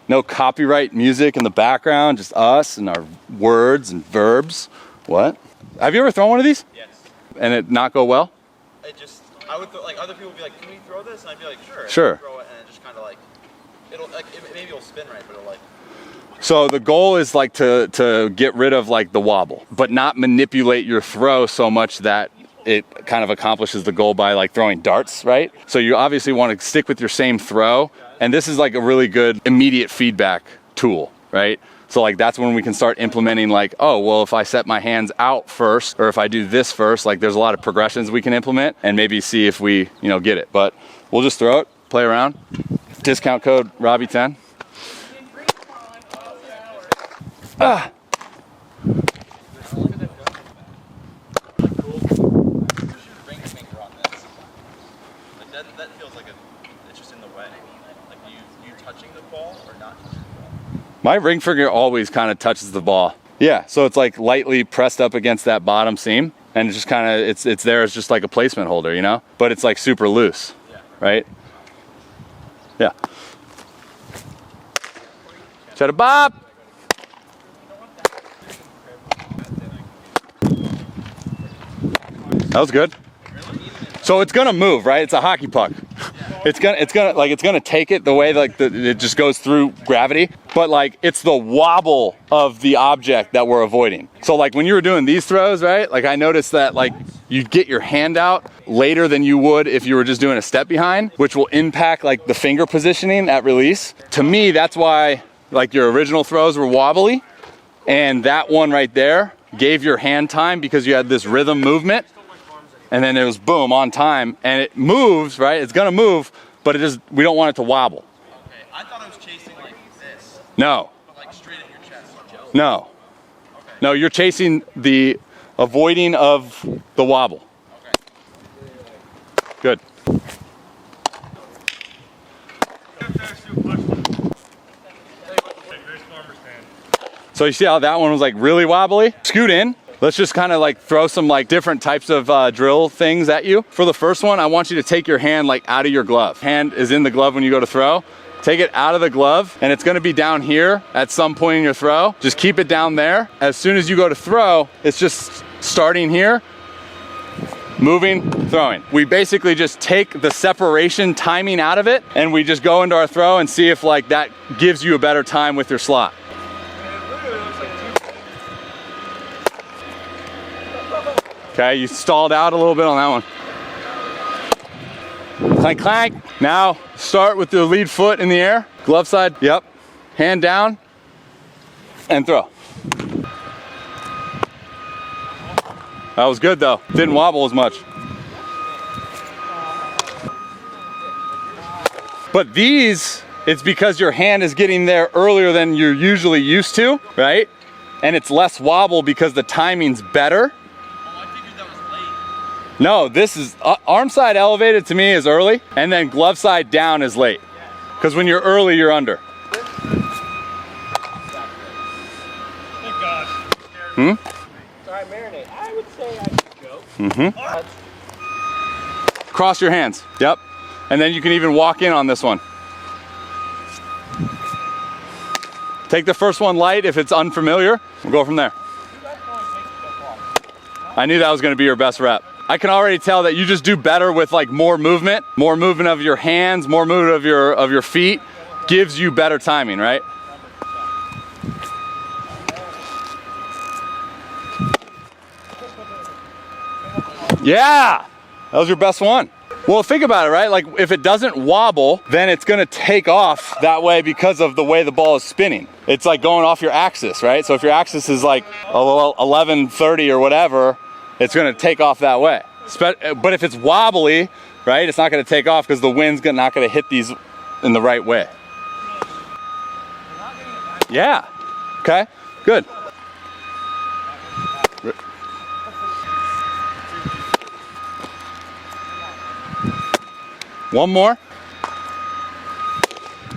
No copyright music in the background, just us and our words and verbs. What? Have you ever thrown one of these? Yes. And it not go well? It just, I would, like, other people would be like, can we throw this? And I'd be like, sure. Sure. Throw it, and it just kind of like, it'll, like, maybe it'll spin right, but it'll like. So the goal is like to get rid of like the wobble, but not manipulate your throw so much that it kind of accomplishes the goal by like throwing darts, right? So you obviously want to stick with your same throw. And this is like a really good immediate feedback tool, right? So like that's when we can start implementing like, oh, well, if I set my hands out first, or if I do this first, like there's a lot of progressions we can implement and maybe see if we, you know, get it. But we'll just throw it, play around. Discount code Robby10. Ah. That feels like it's just in the way. Like you touching the ball or not touching the ball? My ring finger always kind of touches the ball. Yeah, so it's like lightly pressed up against that bottom seam, and it's just kind of it's there as just like a placement holder, you know. But it's like super loose, right? Yeah. Cheddar Bob. That was good. So it's gonna move, right? It's a hockey puck. It's gonna take it the way like it just goes through gravity, but like it's the wobble of the object that we're avoiding. So like when you were doing these throws, right? Like I noticed that like you get your hand out later than you would if you were just doing a step behind, which will impact like the finger positioning at release. To me, that's why like your original throws were wobbly, and that one right there gave your hand time because you had this rhythm movement. And then it was boom on time, and it moves, right? It's gonna move, but we don't want it to wobble. Okay, I thought I was chasing like this. No. But like straight at your chest. No. Okay. No, you're chasing the avoiding of the wobble. Okay. Good. So you see how that one was like really wobbly? Scoot in. Let's just kind of like throw some like different types of drill things at you. For the first one, I want you to take your hand like out of your glove. Hand is in the glove when you go to throw. Take it out of the glove, and it's gonna be down here at some point in your throw. Just keep it down there. As soon as you go to throw, it's just starting here, moving, throwing. We basically just take the separation timing out of it, and we just go into our throw and see if like that gives you a better time with your slot. Okay, you stalled out a little bit on that one. Clank, clank. Now start with the lead foot in the air. Glove side, yep. Hand down and throw. That was good though. Didn't wobble as much. But these, it's because your hand is getting there earlier than you're usually used to, right? And it's less wobble because the timing's better. No, this is arm side elevated to me is early, and then glove side down is late. Because when you're early, you're under. Thank God. Hmm? Sorry, marinate. I would say I should go. Mm-hmm. Cross your hands. Yep. And then you can even walk in on this one. Take the first one light if it's unfamiliar. We'll go from there. I knew that was going to be your best rep. I can already tell that you just do better with like more movement of your hands, more movement of your feet gives you better timing, right? Yeah, that was your best one. Well, think about it, right? Like if it doesn't wobble, then it's gonna take off that way because of the way the ball is spinning. It's like going off your axis, right? So if your axis is like 1130 or whatever, it's gonna take off that way. But if it's wobbly, right, it's not gonna take off because the wind's not gonna hit these in the right way. Yeah, okay, good. One more.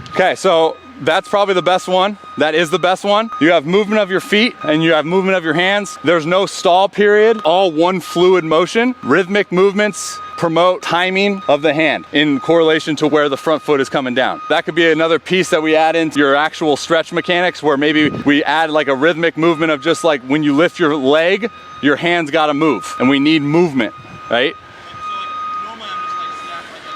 Okay, so that's probably the best one. That is the best one. You have movement of your feet and you have movement of your hands. There's no stall period, all one fluid motion. Rhythmic movements promote timing of the hand in correlation to where the front foot is coming down. That could be another piece that we add into your actual stretch mechanics, where maybe we add like a rhythmic movement of just like when you lift your leg, your hands gotta move, and we need movement, right?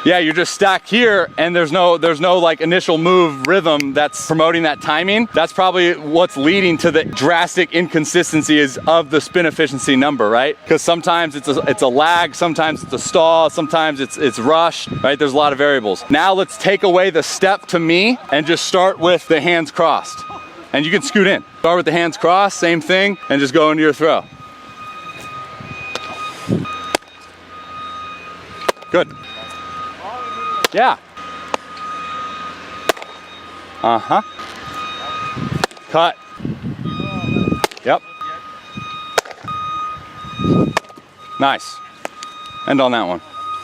Yeah, you're just stacked here and there's no like initial move rhythm that's promoting that timing. That's probably what's leading to the drastic inconsistencies of the spin efficiency number, right? Because sometimes it's a lag, sometimes it's a stall, sometimes it's rushed, right? There's a lot of variables. Now let's take away the step to me and just start with the hands crossed. And you can scoot in. Start with the hands crossed, same thing, and just go into your throw. Good. Yeah. Uh-huh. Cut. Yep. Nice. End on that one.